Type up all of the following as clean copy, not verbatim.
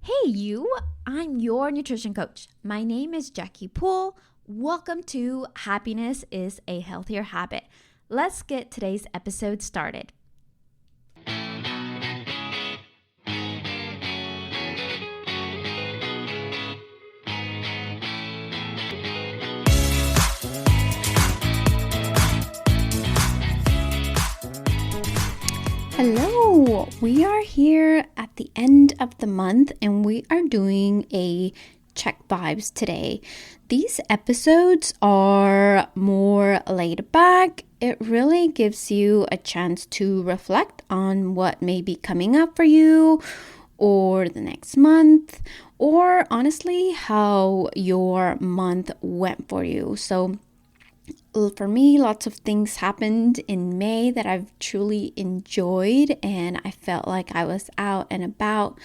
Hey, you! I'm your nutrition coach. My name is Jackie Poole. Welcome to Happiness is a Healthier Habit. Let's get today's episode started. Hello, we are here at the end of the month and we are doing a check vibes today. These episodes are more laid back. It really gives you a chance to reflect on what may be coming up for you or the next month, or honestly, how your month went for you. So for me, lots of things happened in May that I've truly enjoyed, and I felt like I was out and about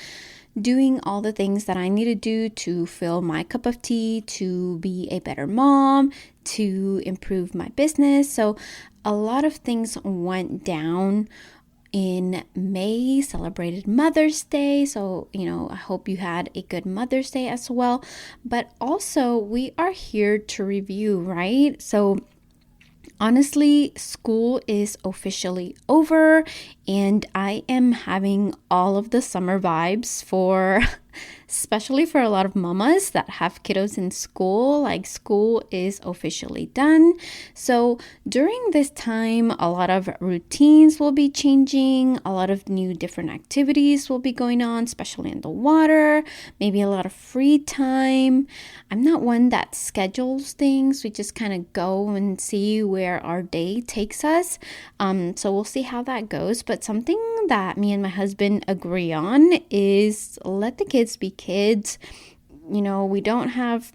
doing all the things that I need to do to fill my cup of tea, to be a better mom, to improve my business. So a lot of things went down in May, celebrated Mother's Day. So, I hope you had a good Mother's Day as well. But also, we are here to review, right? So honestly, school is officially over and I am having all of the summer vibes especially for a lot of mamas that have kiddos in school. Like, school is officially done. So during this time, a lot of routines will be changing. A lot of new different activities will be going on, especially in the water, maybe a lot of free time. I'm not one that schedules things. We just kind of go and see where our day takes us. So we'll see how that goes. But something that me and my husband agree on is let the kids be kids. We don't have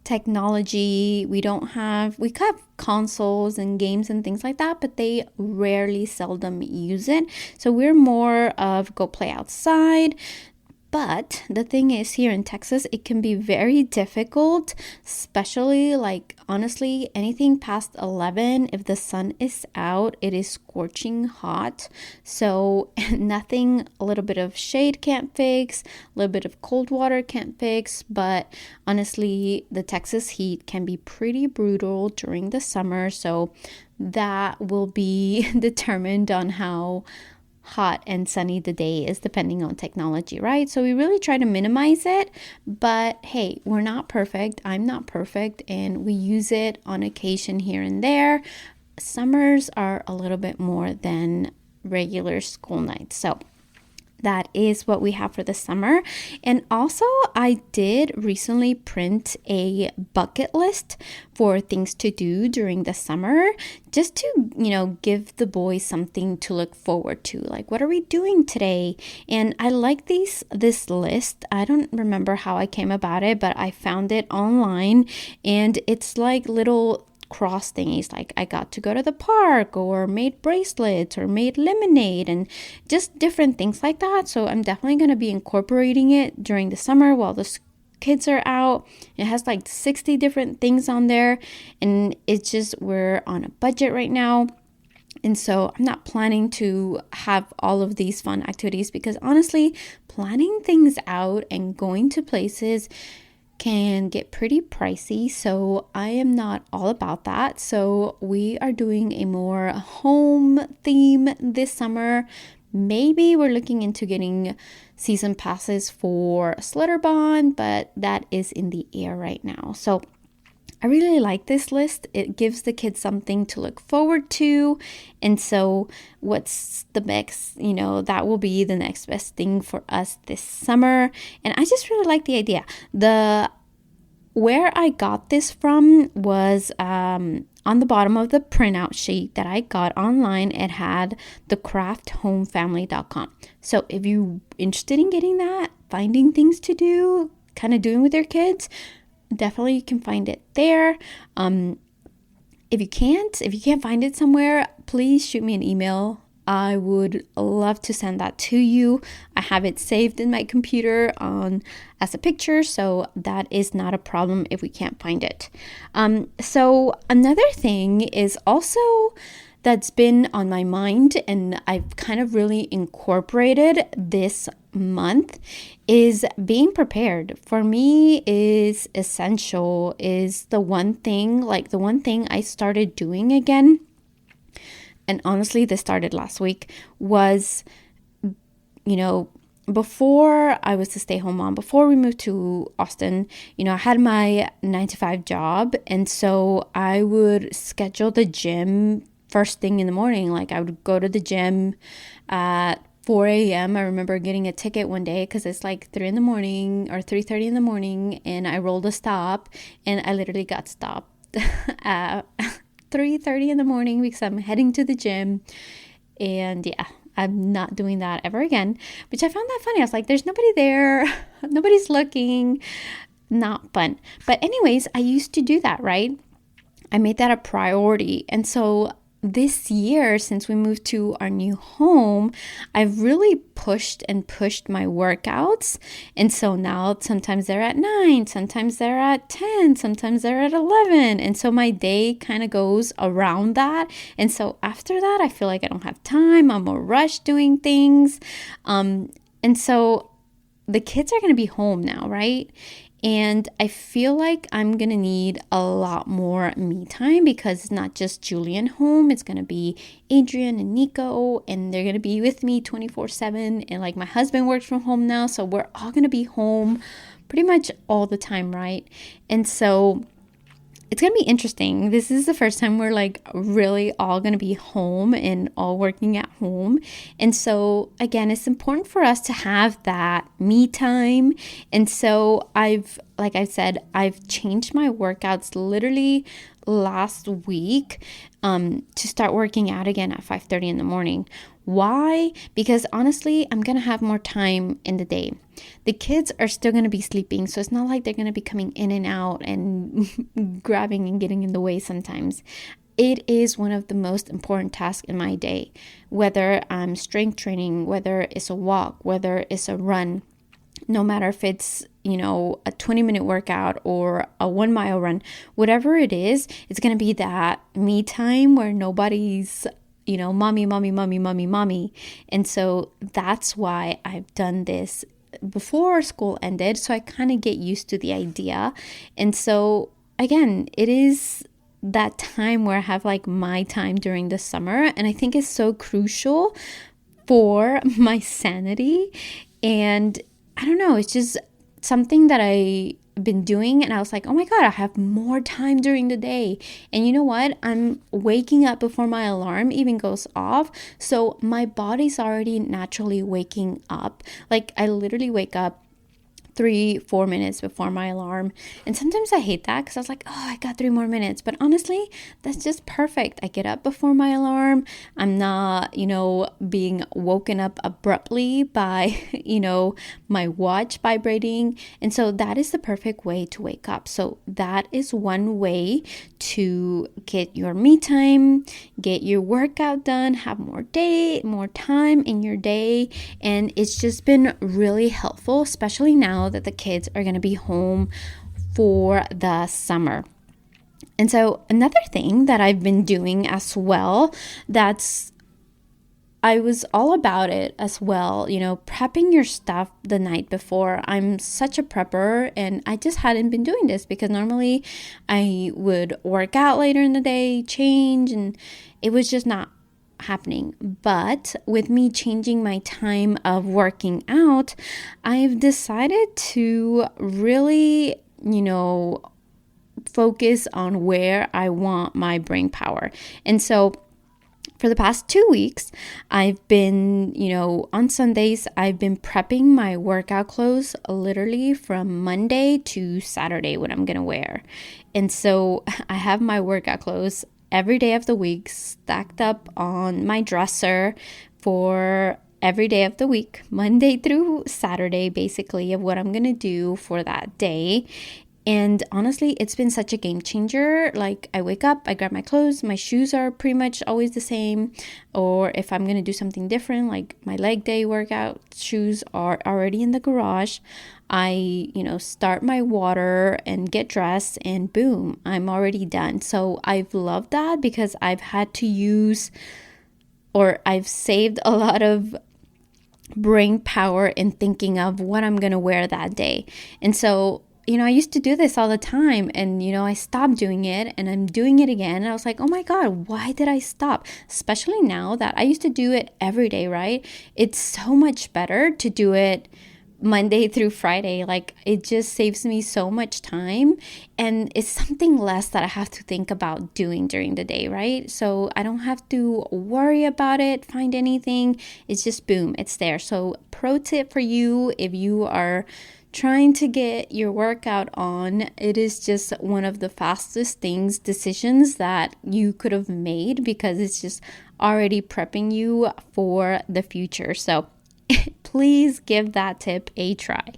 technology. We have consoles and games and things like that, but they seldom use it. So we're more of go play outside. But the thing is, here in Texas, it can be very difficult, especially honestly, anything past 11, if the sun is out, it is scorching hot. So nothing a little bit of shade can't fix, a little bit of cold water can't fix. But honestly, the Texas heat can be pretty brutal during the summer. So that will be determined on how hot and sunny the day is, depending on technology, right? So we really try to minimize it, but hey, we're not perfect. I'm not perfect, and we use it on occasion here and there. Summers are a little bit more than regular school nights. So that is what we have for the summer. And also, I did recently print a bucket list for things to do during the summer, just to, give the boys something to look forward to. Like, what are we doing today? And I like this list. I don't remember how I came about it, but I found it online, and it's like little cross thingies, like I got to go to the park, or made bracelets, or made lemonade, and just different things like that. So I'm definitely going to be incorporating it during the summer while the kids are out. It has like 60 different things on there, and it's just, we're on a budget right now. And so I'm not planning to have all of these fun activities, because honestly, planning things out and going to places can get pretty pricey. So I am not all about that. So we are doing a more home theme this summer. Maybe we're looking into getting season passes for Slitterbond, but that is in the air right now. So I really like this list. It gives the kids something to look forward to. And so what's the next, that will be the next best thing for us this summer. And I just really like the idea. Where I got this from was on the bottom of the printout sheet that I got online. It had thecrafthomefamily.com. So if you're interested in getting that, finding things to do, kind of doing with your kids, definitely you can find it there. If you can't find it somewhere, please shoot me an email. I would love to send that to you. I have it saved in my computer as a picture, so that is not a problem if we can't find it. So another thing is also that's been on my mind and I've kind of really incorporated this month is being prepared. For me is essential, is the one thing, like the one thing I started doing again. And honestly, this started last week, was, before I was a stay-home mom, before we moved to Austin, I had my 9 to 5 job. And so I would schedule the gym first thing in the morning. Like I would go to the gym at 4 a.m. I remember getting a ticket one day because it's like 3 in the morning or 3:30 in the morning. And I rolled a stop and I literally got stopped at 3:30 in the morning because I'm heading to the gym. And yeah, I'm not doing that ever again, which I found that funny. I was like, there's nobody there. Nobody's looking. Not fun. But anyways, I used to do that, right? I made that a priority. And so this year, since we moved to our new home, I've really pushed my workouts. And so now sometimes they're at 9, sometimes they're at 10, sometimes they're at 11. And so my day kind of goes around that. And so after that, I feel like I don't have time. I'm more rushed doing things. And so the kids are going to be home now, right? And I feel like I'm going to need a lot more me time because it's not just Julian home. It's going to be Adrian and Nico, and they're going to be with me 24/7. And like my husband works from home now, so we're all going to be home pretty much all the time, right? And so it's going to be interesting. This is the first time we're like really all going to be home and all working at home. And so again, it's important for us to have that me time. And so like I said, I've changed my workouts literally last week to start working out again at 5:30 in the morning. Why? Because honestly, I'm going to have more time in the day. The kids are still going to be sleeping, so it's not like they're going to be coming in and out and grabbing and getting in the way sometimes. It is one of the most important tasks in my day, whether I'm strength training, whether it's a walk, whether it's a run. No matter if it's, a 20-minute workout or a 1-mile run, whatever it is, it's going to be that me time where nobody's, mommy, mommy, mommy, mommy, mommy. And so that's why I've done this before school ended. So I kind of get used to the idea. And so again, it is that time where I have like my time during the summer. And I think it's so crucial for my sanity. And I don't know, it's just something that I've been doing, and I was like, oh my God, I have more time during the day. And you know what? I'm waking up before my alarm even goes off. So my body's already naturally waking up. Like I literally wake up 3-4 minutes before my alarm. And sometimes I hate that because I was like, oh, I got 3 more minutes. But honestly, that's just perfect. I get up before my alarm. I'm not, being woken up abruptly by, my watch vibrating. And so that is the perfect way to wake up. So that is one way to get your me time, get your workout done, have more time in your day. And it's just been really helpful, especially now that the kids are going to be home for the summer. And so another thing that I've been doing as well, I was all about it as well, prepping your stuff the night before. I'm such a prepper, and I just hadn't been doing this because normally I would work out later in the day, change, and it was just not happening. But with me changing my time of working out, I've decided to really, focus on where I want my brain power. And so for the past 2 weeks, I've been, on Sundays, I've been prepping my workout clothes literally from Monday to Saturday, what I'm going to wear. And so I have my workout clothes every day of the week stacked up on my dresser for every day of the week, Monday through Saturday, basically, of what I'm going to do for that day. And honestly, it's been such a game changer. Like, I wake up, I grab my clothes, my shoes are pretty much always the same. Or if I'm going to do something different, like my leg day workout shoes are already in the garage. I, start my water and get dressed, and boom, I'm already done. So I've loved that because I've had to use, or I've saved a lot of brain power in thinking of what I'm going to wear that day. And so, I used to do this all the time, and, I stopped doing it, and I'm doing it again. And I was like, oh my God, why did I stop? Especially now that I used to do it every day, right? It's so much better to do it Monday through Friday. Like, it just saves me so much time, and it's something less that I have to think about doing during the day, right? So I don't have to worry about it, find anything. It's just boom, it's there. So pro tip for you, if you are trying to get your workout on, it is just one of the fastest decisions that you could have made, because it's just already prepping you for the future. So please give that tip a try.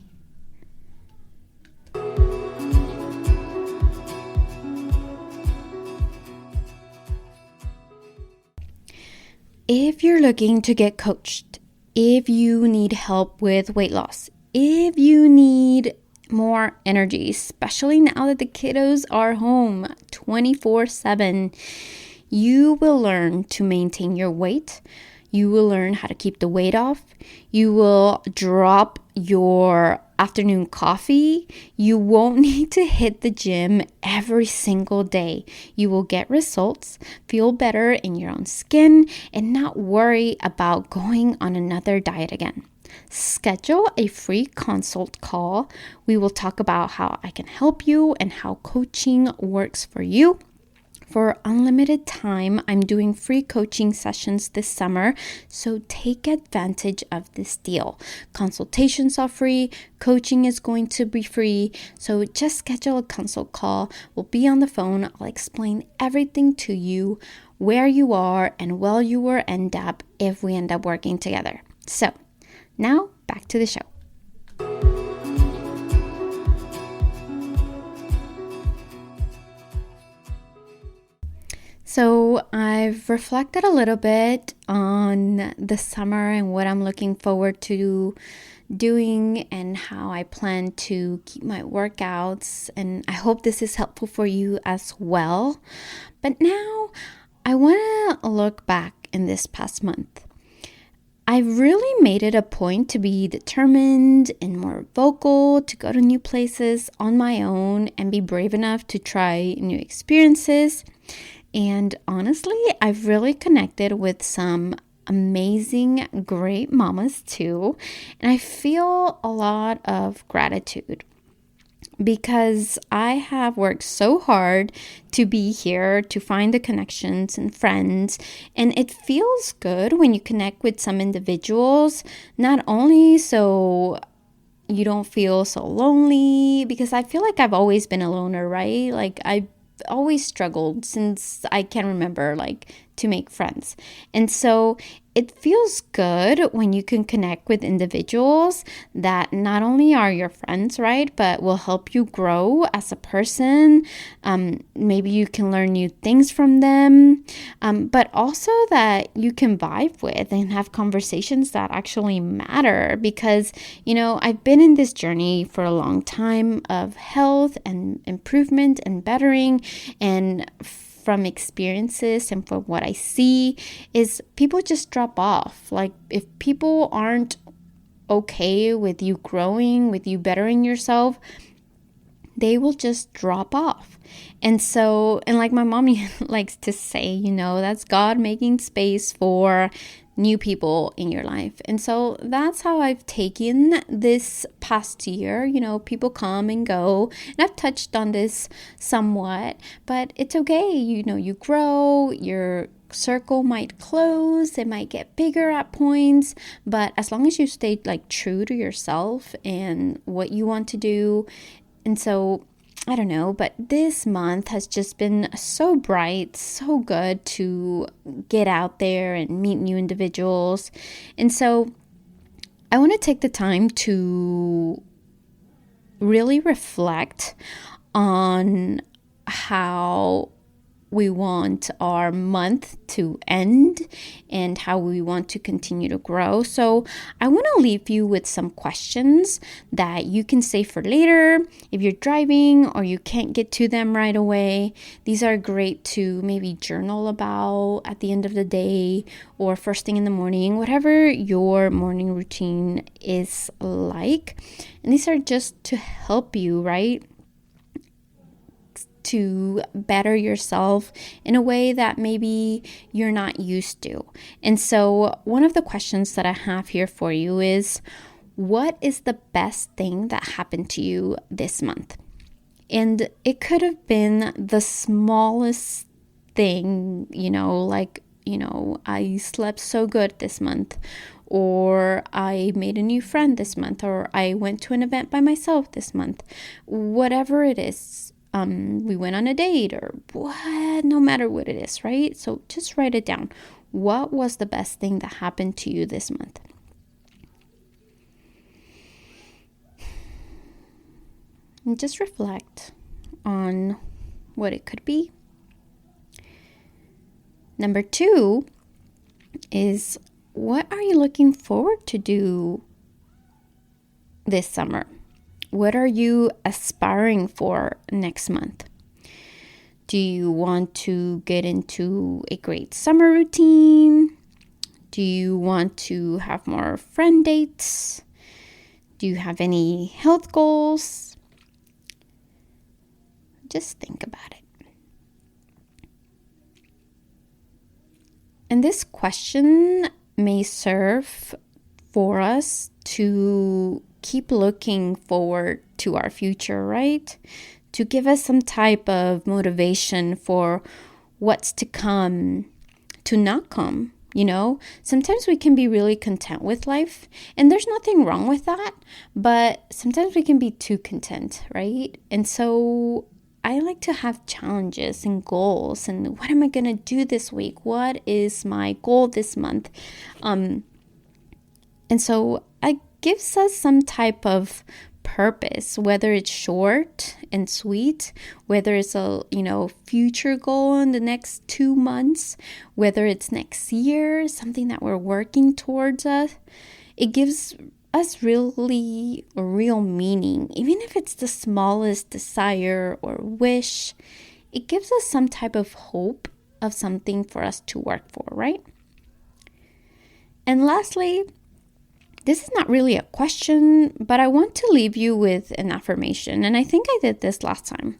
If you're looking to get coached, if you need help with weight loss, if you need more energy, especially now that the kiddos are home 24/7, you will learn to maintain your weight. You will learn how to keep the weight off. You will drop your afternoon coffee. You won't need to hit the gym every single day. You will get results, feel better in your own skin, and not worry about going on another diet again. Schedule a free consult call. We will talk about how I can help you and how coaching works for you. For unlimited time, I'm doing free coaching sessions this summer, so take advantage of this deal. Consultations are free, coaching is going to be free, so just schedule a consult call. We'll be on the phone. I'll explain everything to you, where you are, and where you will end up if we end up working together. So, now back to the show. So I've reflected a little bit on the summer and what I'm looking forward to doing and how I plan to keep my workouts. And I hope this is helpful for you as well. But now I want to look back in this past month. I've really made it a point to be determined and more vocal, to go to new places on my own and be brave enough to try new experiences. And honestly, I've really connected with some amazing, great mamas too. And I feel a lot of gratitude because I have worked so hard to be here, to find the connections and friends. And it feels good when you connect with some individuals, not only so you don't feel so lonely, because I feel like I've always been a loner, right? Like, I've always struggled since I can remember, like, to make friends. And so it feels good when you can connect with individuals that not only are your friends, right, but will help you grow as a person. Maybe you can learn new things from them, but also that you can vibe with and have conversations that actually matter. Because, I've been in this journey for a long time of health and improvement and bettering, and from experiences and from what I see is people just drop off. Like, if people aren't okay with you growing, with you bettering yourself, they will just drop off. And so, and like my mommy likes to say, that's God making space for new people in your life. And so that's how I've taken this past year. People come and go, and I've touched on this somewhat, but it's okay. You grow, your circle might close, it might get bigger at points, but as long as you stay true to yourself and what you want to do. And so I don't know, but this month has just been so bright, so good to get out there and meet new individuals. And so I want to take the time to really reflect on how we want our month to end and how we want to continue to grow. So I want to leave you with some questions that you can save for later if you're driving or you can't get to them right away. These are great to maybe journal about at the end of the day or first thing in the morning, whatever your morning routine is like. And these are just to help you, right? To better yourself in a way that maybe you're not used to. And so one of the questions that I have here for you is, what is the best thing that happened to you this month? And it could have been the smallest thing, I slept so good this month, or I made a new friend this month, or I went to an event by myself this month. Whatever it is, we went on a date, or what, no matter what it is, right? So just write it down. What was the best thing that happened to you this month? And just reflect on what it could be. Number 2 is, what are you looking forward to do this summer? What are you aspiring for next month? Do you want to get into a great summer routine? Do you want to have more friend dates? Do you have any health goals? Just think about it. And this question may serve for us to keep looking forward to our future, right? To give us some type of motivation for what's to come, to not come. Sometimes we can be really content with life, and there's nothing wrong with that, but sometimes we can be too content, right? And so I like to have challenges and goals, and what am I going to do this week? What is my goal this month? And so it gives us some type of purpose, whether it's short and sweet, whether it's a future goal in the next 2 months, whether it's next year, something that we're working towards us. It gives us really real meaning, even if it's the smallest desire or wish. It gives us some type of hope of something for us to work for, right? And lastly, this is not really a question, but I want to leave you with an affirmation. And I think I did this last time.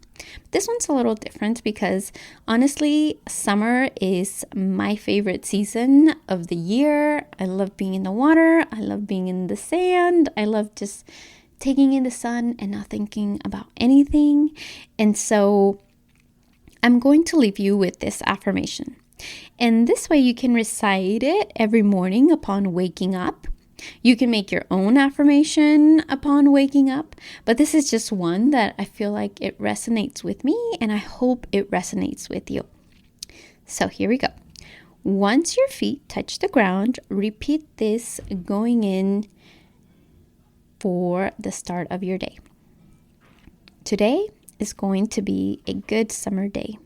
This one's a little different because honestly, summer is my favorite season of the year. I love being in the water. I love being in the sand. I love just taking in the sun and not thinking about anything. And so I'm going to leave you with this affirmation. And this way you can recite it every morning upon waking up. You can make your own affirmation upon waking up, but this is just one that I feel like it resonates with me, and I hope it resonates with you. So here we go. Once your feet touch the ground, repeat this going in for the start of your day. Today is going to be a good summer day,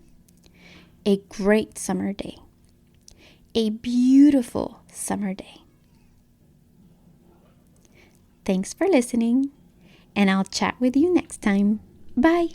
a great summer day, a beautiful summer day. Thanks for listening, and I'll chat with you next time. Bye.